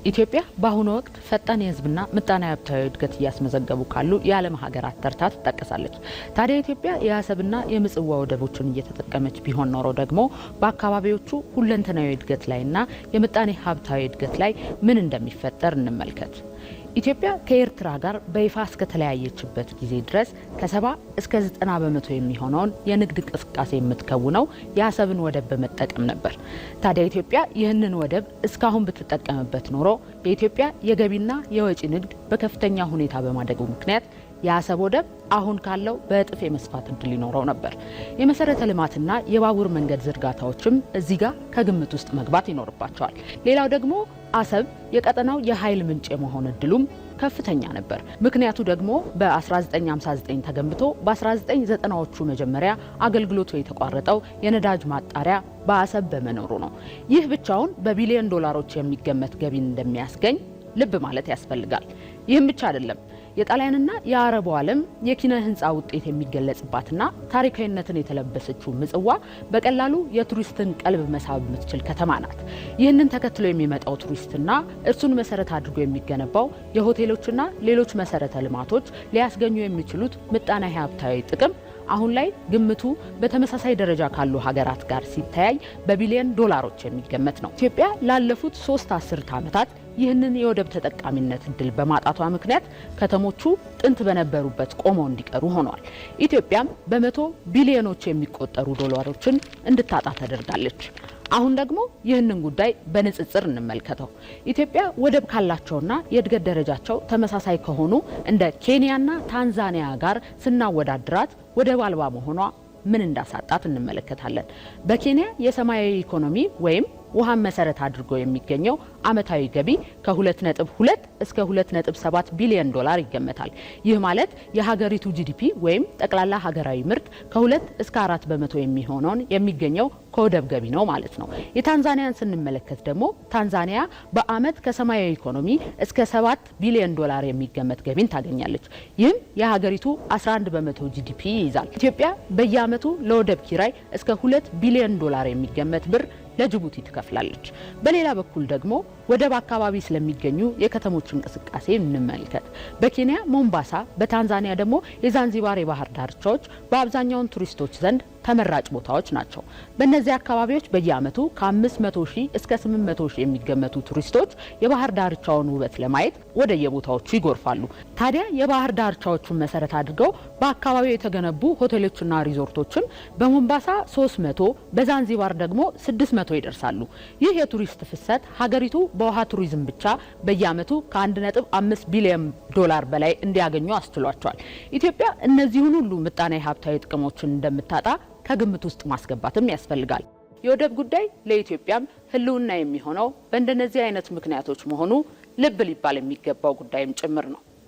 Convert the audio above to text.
ኢትዮጵያ በአሁኑ ወቅት ፈጣን የህዝብና ምጣኔ ሀብታዊ እድገት እያስመዘገቡ ካሉ የዓለም ሀገራት ተርታ ትጠቀሳለች። ታዲያ ኢትዮጵያ የአሰብና የምጽዋ ወደቦችን እየተጠቀመች ቢሆን ኖሮ ደግሞ በአካባቢዎቹ ሁለንተናዊ እድገት ላይና የምጣኔ ሀብታዊ እድገት ላይ ምን እንደሚፈጠር እንመልከት። ኢትዮጵያ ከኤርትራ ጋር በይፋ እስከተለያየችበት ጊዜ ድረስ ከ70 እስከ 90 በመቶ የሚሆነውን የንግድ እንቅስቃሴ የምትከውነው የአሰብን ወደብ በመጠቀም ነበር። ታዲያ ኢትዮጵያ ይህንን ወደብ እስካሁን ብትጠቀምበት ኖሮ የኢትዮጵያ የገቢና የወጪ ንግድ በከፍተኛ ሁኔታ በማደጉ ምክንያት የአሰብ ወደብ አሁን ካለው በእጥፍ የመስፋት እድል ይኖረው ነበር። የመሰረተ ልማትና የባቡር መንገድ ዝርጋታዎችም እዚህ ጋር ከግምት ውስጥ መግባት ይኖርባቸዋል። ሌላው ደግሞ አሰብ የቀጠናው የኃይል ምንጭ የመሆን እድሉም ከፍተኛ ነበር። ምክንያቱ ደግሞ በ1959 ተገንብቶ በ1990ዎቹ መጀመሪያ አገልግሎቱ የተቋረጠው የነዳጅ ማጣሪያ በአሰብ በመኖሩ ነው። ይህ ብቻውን በቢሊዮን ዶላሮች የሚገመት ገቢን እንደሚያስገኝ ልብ ማለት ያስፈልጋል። ይህም ብቻ አይደለም። የጣሊያንና የአረቡ ዓለም የኪነ ህንፃ ውጤት የሚገለጽባትና ታሪካዊነትን የተለበሰችው ምጽዋ በቀላሉ የቱሪስትን ቀልብ መሳብ የምትችል ከተማ ናት። ይህንን ተከትሎ የሚመጣው ቱሪስትና እርሱን መሰረት አድርጎ የሚገነባው የሆቴሎችና ሌሎች መሰረተ ልማቶች ሊያስገኙ የሚችሉት ምጣኔ ሀብታዊ ጥቅም አሁን ላይ ግምቱ በተመሳሳይ ደረጃ ካሉ ሀገራት ጋር ሲተያይ በቢሊዮን ዶላሮች የሚገመት ነው። ኢትዮጵያ ላለፉት 3 አስርት ዓመታት ይህንን የወደብ ተጠቃሚነት እድል በማጣቷ ምክንያት ከተሞቹ ጥንት በነበሩበት ቆመው እንዲቀሩ ሆኗል። ኢትዮጵያም በመቶ ቢሊዮኖች የሚቆጠሩ ዶላሮችን እንድታጣ ተደርጋለች። አሁን ደግሞ ይህንን ጉዳይ በንጽጽር እንመልከተው። ኢትዮጵያ ወደብ ካላቸውና የእድገት ደረጃቸው ተመሳሳይ ከሆኑ እንደ ኬንያና ታንዛኒያ ጋር ስናወዳድራት ወደብ አልባ መሆኗ ምን እንዳሳጣት እንመለከታለን። በኬንያ የሰማያዊ ኢኮኖሚ ወይም ውሃን መሰረት አድርጎ የሚገኘው አመታዊ ገቢ ከ2.2 እስከ 2.7 ቢሊዮን ዶላር ይገመታል። ይህ ማለት የሀገሪቱ ጂዲፒ ወይም ጠቅላላ ሀገራዊ ምርት ከ2 እስከ 4 በመቶ የሚሆነውን የሚገኘው ከወደብ ገቢ ነው ማለት ነው። የታንዛኒያን ስንመለከት ደግሞ ታንዛኒያ በአመት ከሰማያዊ ኢኮኖሚ እስከ 7 ቢሊዮን ዶላር የሚገመት ገቢን ታገኛለች። ይህም የሀገሪቱ 11 በመቶ ጂዲፒ ይይዛል። ኢትዮጵያ በየአመቱ ለወደብ ኪራይ እስከ 2 ቢሊዮን ዶላር የሚገመት ብር ለጅቡቲ ትከፍላለች። በሌላ በኩል ደግሞ ወደብ አካባቢ ስለሚገኙ የከተሞች እንቅስቃሴ እንመልከት። በኬንያ ሞምባሳ፣ በታንዛኒያ ደግሞ የዛንዚባር የባህር ዳርቻዎች በአብዛኛው ቱሪስቶች ዘንድ ተመራጭ ቦታዎች ናቸው። በእነዚህ አካባቢዎች በየአመቱ ከ500 ሺህ እስከ 800 ሺህ የሚገመቱ ቱሪስቶች የባህር ዳርቻውን ውበት ለማየት ወደ የቦታዎቹ ይጎርፋሉ። ታዲያ የባህር ዳርቻዎቹን መሰረት አድርገው በአካባቢው የተገነቡ ሆቴሎችና ሪዞርቶችም በሞምባሳ 300 በዛንዚባር ደግሞ 600 ይደርሳሉ። ይህ የቱሪስት ፍሰት ሀገሪቱ በውሃ ቱሪዝም ብቻ በየአመቱ ከ1.5 ቢሊዮን ዶላር በላይ እንዲያገኙ አስችሏቸዋል። ኢትዮጵያ እነዚህን ሁሉ ምጣኔ ሀብታዊ ጥቅሞችን እንደምታጣ ከግምት ውስጥ ማስገባትም ያስፈልጋል። የወደብ ጉዳይ ለኢትዮጵያም ህልውና የሚሆነው በእንደነዚህ አይነት ምክንያቶች መሆኑ ልብ ሊባል የሚገባው ጉዳይም ጭምር ነው።